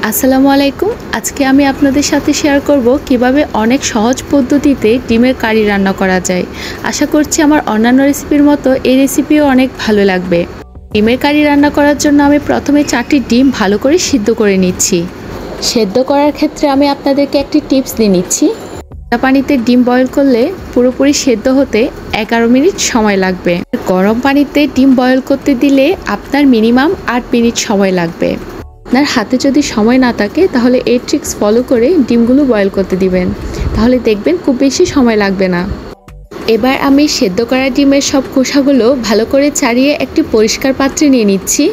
আসসালামু আলাইকুম। আজকে আমি আপনাদের সাথে শেয়ার করব কিভাবে অনেক সহজ পদ্ধতিতে ডিমের কারি রান্না করা যায়। আশা করছি আমার অন্যান্য রেসিপির মতো এই রেসিপিও অনেক ভালো লাগবে। ডিমের কারি রান্না করার জন্য আমি প্রথমে 4টি ডিম ভালো করে সিদ্ধ করে নিচ্ছি। সেদ্ধ করার ক্ষেত্রে আমি আপনাদেরকে একটি টিপস দিয়ে নিচ্ছি। পানিতে ডিম বয়েল করলে পুরোপুরি সেদ্ধ হতে 11 মিনিট সময় লাগবে। গরম পানিতে ডিম বয়েল করতে দিলে আপনার মিনিমাম 8 মিনিট সময় লাগবে। আপনার হাতে যদি সময় না থাকে তাহলে এই ট্রিক্স ফলো করে ডিমগুলো বয়েল করতে দিবেন, তাহলে দেখবেন খুব বেশি সময় লাগবে না। এবার আমি সেদ্ধ করা ডিমের সব খোসাগুলো ভালো করে ছাড়িয়ে একটি পরিষ্কার পাত্রে নিয়ে নিচ্ছি।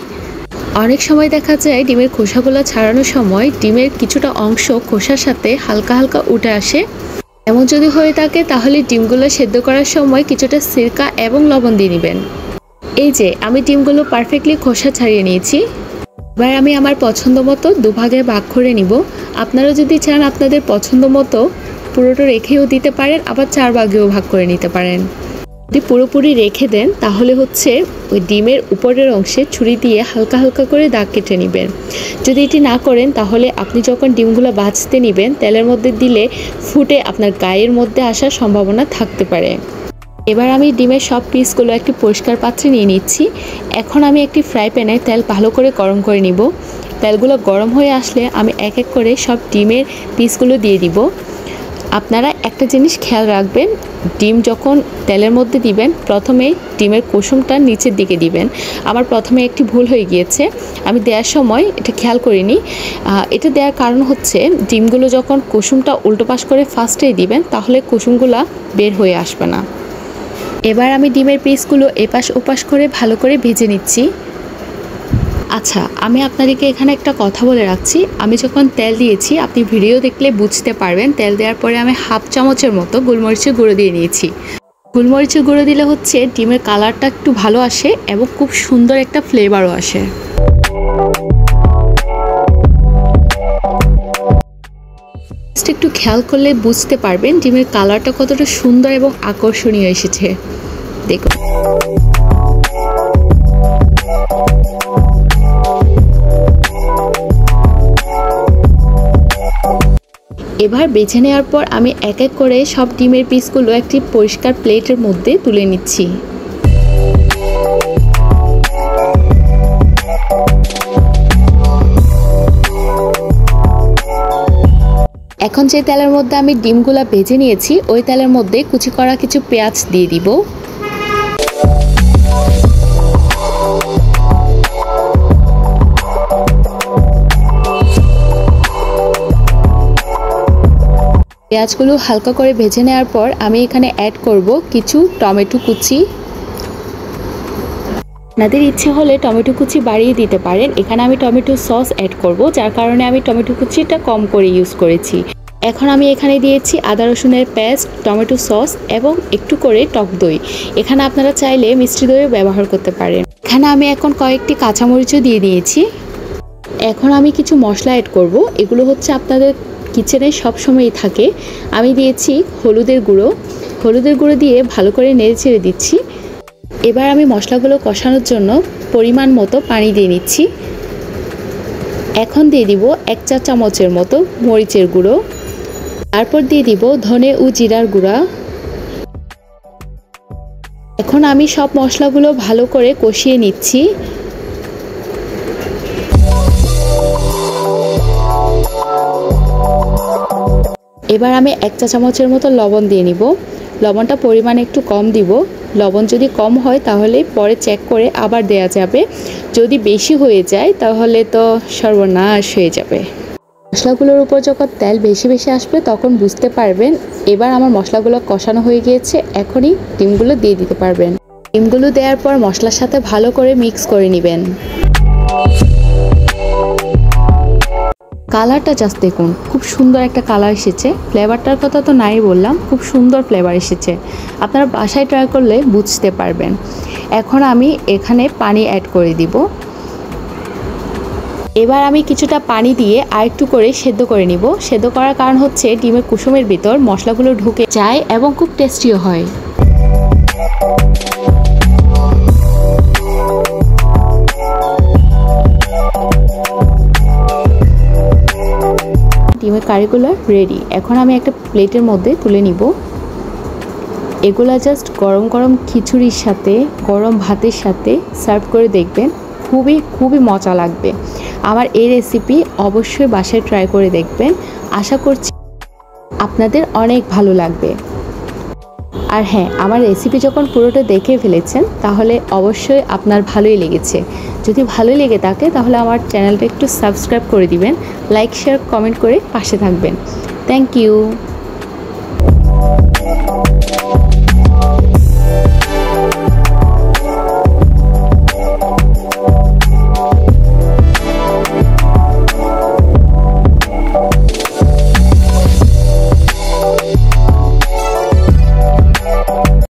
অনেক সময় দেখা যায় ডিমের খোসাগুলো ছাড়ানোর সময় ডিমের কিছুটা অংশ খোসার সাথে হালকা হালকা উঠে আসে। এমন যদি হয়ে থাকে তাহলে ডিমগুলো সেদ্ধ করার সময় কিছুটা সিরকা এবং লবণ দিয়ে নেবেন। এই যে আমি ডিমগুলো পারফেক্টলি খোসা ছাড়িয়ে নিয়েছি। এবার আমি আমার পছন্দ মতো দুভাগে ভাগ করে নিব। আপনারা যদি চান আপনাদের পছন্দ মতো পুরোটা রেখেও দিতে পারেন, আবার 4 ভাগেও ভাগ করে নিতে পারেন। যদি পুরোপুরি রেখে দেন তাহলে ওই ডিমের উপরের অংশে ছুরি দিয়ে হালকা হালকা করে দাগ কেটে নেবেন। যদি এটি না করেন তাহলে আপনি যখন ডিমগুলো ভাজতে নেবেন তেলের মধ্যে দিলে ফুটে আপনার গায়ের মধ্যে আসার সম্ভাবনা থাকতে পারে। এবার আমি ডিমের সব পিসগুলো একটি পরিষ্কার পাত্রে নিয়ে নিচ্ছি। এখন আমি একটি ফ্রাই প্যানে তেল ভালো করে গরম করে নিব। তেলগুলো গরম হয়ে আসলে আমি এক এক করে সব ডিমের পিসগুলো দিয়ে দিব। আপনারা একটা জিনিস খেয়াল রাখবেন, ডিম যখন তেলের মধ্যে দিবেন প্রথমে ডিমের কুসুমটা নিচের দিকে দিবেন। আমার প্রথমে একটি ভুল হয়ে গিয়েছে, আমি দেওয়ার সময় এটা খেয়াল করিনি। এটা দেওয়ার কারণ হচ্ছে ডিমগুলো যখন কুসুমটা উল্টো পাশ করে ফার্স্টেই দিবেন তাহলে কুসুমগুলো বের হয়ে আসবে না। এবার আমি ডিমের পিসগুলো এপাশ ওপাশ করে ভালো করে ভেজে নিচ্ছি। আচ্ছা, আমি আপনাদেরকে এখানে একটা কথা বলে রাখছি, আমি যখন তেল দিয়েছি আপনি ভিডিও দেখলে বুঝতে পারবেন। তেল দেওয়ার পরে আমি হাফ চামচের মতো গোলমরিচের গুঁড়ো দিয়ে নিয়েছি। গোলমরিচের গুঁড়ো দিলে ডিমের কালারটা একটু ভালো আসে এবং খুব সুন্দর একটা ফ্লেভারও আসে। একটু খেয়াল করলে বুঝতে পারবেন ডিমের কালারটা কতটা সুন্দর এবং আকর্ষণীয় এসেছে। দেখুন, এবার বেছে নেওয়ার পর আমি এক এক করে সব ডিমের পিসগুলো একটি পরিষ্কার প্লেটের মধ্যে তুলে নিচ্ছি। এখন যে তেলের মধ্যে আমি ডিমগুলা ভেজে নিয়েছি ওই তেলের মধ্যে কুচি করা কিছু পেঁয়াজ দিয়ে দিব। পেঁয়াজগুলো হালকা করে ভেজে নেওয়ার পর আমি এখানে অ্যাড করব কিছু টমেটো কুচি। আপনাদের ইচ্ছে হলে টমেটো কুচি বাড়িয়ে দিতে পারেন। এখানে আমি টমেটো সস অ্যাড করব, যার কারণে আমি টমেটো কুচিটা কম করে ইউজ করেছি। এখন আমি এখানে দিয়েছি আদা রসুনের পেস্ট, টমেটো সস এবং একটু করে টক দই। এখানে আপনারা চাইলে মিষ্টি দইও ব্যবহার করতে পারেন। এখানে আমি এখন কয়েকটি কাঁচামরিচও দিয়ে দিয়েছি। এখন আমি কিছু মশলা অ্যাড করব, এগুলো আপনাদের কিচেনে সবসময়ই থাকে। আমি দিয়েছি হলুদের গুঁড়ো দিয়ে ভালো করে নেড়ে ছেড়ে দিচ্ছি। এবার আমি মশলাগুলো কষানোর জন্য পরিমাণ মতো পানি দিয়ে নিচ্ছি। এখন দিয়ে দিব 1 চা চামচের মতো মরিচের গুঁড়ো, তারপর দিয়ে দিব ধনে ও জিরার গুঁড়া। এখন আমি সব মশলাগুলো ভালো করে কষিয়ে নিচ্ছি। এবার আমি 1 চা চামচের মতো লবণ দিয়ে নিব। লবণটা পরিমাণ একটু কম দিব। লবণ যদি কম হয় তাহলে পরে চেক করে আবার দেয়া যাবে, যদি বেশি হয়ে যায় তাহলে তো সর্বনাশ হয়ে যাবে। মশলাগুলোর উপর যখন তেল বেশি আসবে তখন বুঝতে পারবেন এবার আমার মশলাগুলো কষানো হয়ে গিয়েছে। এখনই ডিমগুলো দিয়ে দিতে পারবেন। ডিমগুলো দেওয়ার পর মশলার সাথে ভালো করে মিক্স করে নেবেন। কালারটা জাস্ট দেখুন, খুব সুন্দর একটা কালার এসেছে। ফ্লেভারটার কথা তো নাই বললাম, খুব সুন্দর ফ্লেভার এসেছে। আপনারা বাসায় ট্রাই করলে বুঝতে পারবেন। এখন আমি এখানে পানি অ্যাড করে দিব। এবার আমি কিছুটা পানি দিয়ে আরেকটু করে সেদ্ধ করে নিব। সেদ্ধ করার কারণ ডিমের কুসুমের ভিতর মশলাগুলো ঢুকে যায় এবং খুব টেস্টিও হয়। ডিমের কারিগুলো রেডি। এখন আমি একটা প্লেটের মধ্যে তুলে নিব। এগুলা জাস্ট গরম গরম খিচুড়ির সাথে, গরম ভাতের সাথে সার্ভ করে দেখবেন, খুবই খুবই মজা লাগবে। আমার এই রেসিপি অবশ্যই বাসায় ট্রাই করে দেখবেন, আশা করছি আপনাদের অনেক ভালো লাগবে। আর হ্যাঁ, আমার রেসিপি যখন পুরোটা দেখে ফেলেছেন তাহলে অবশ্যই আপনার ভালোই লেগেছে। যদি ভালোই লেগে থাকে তাহলে আমার চ্যানেলটা একটু সাবস্ক্রাইব করে দিবেন, লাইক শেয়ার কমেন্ট করে পাশে থাকবেন। Thank you.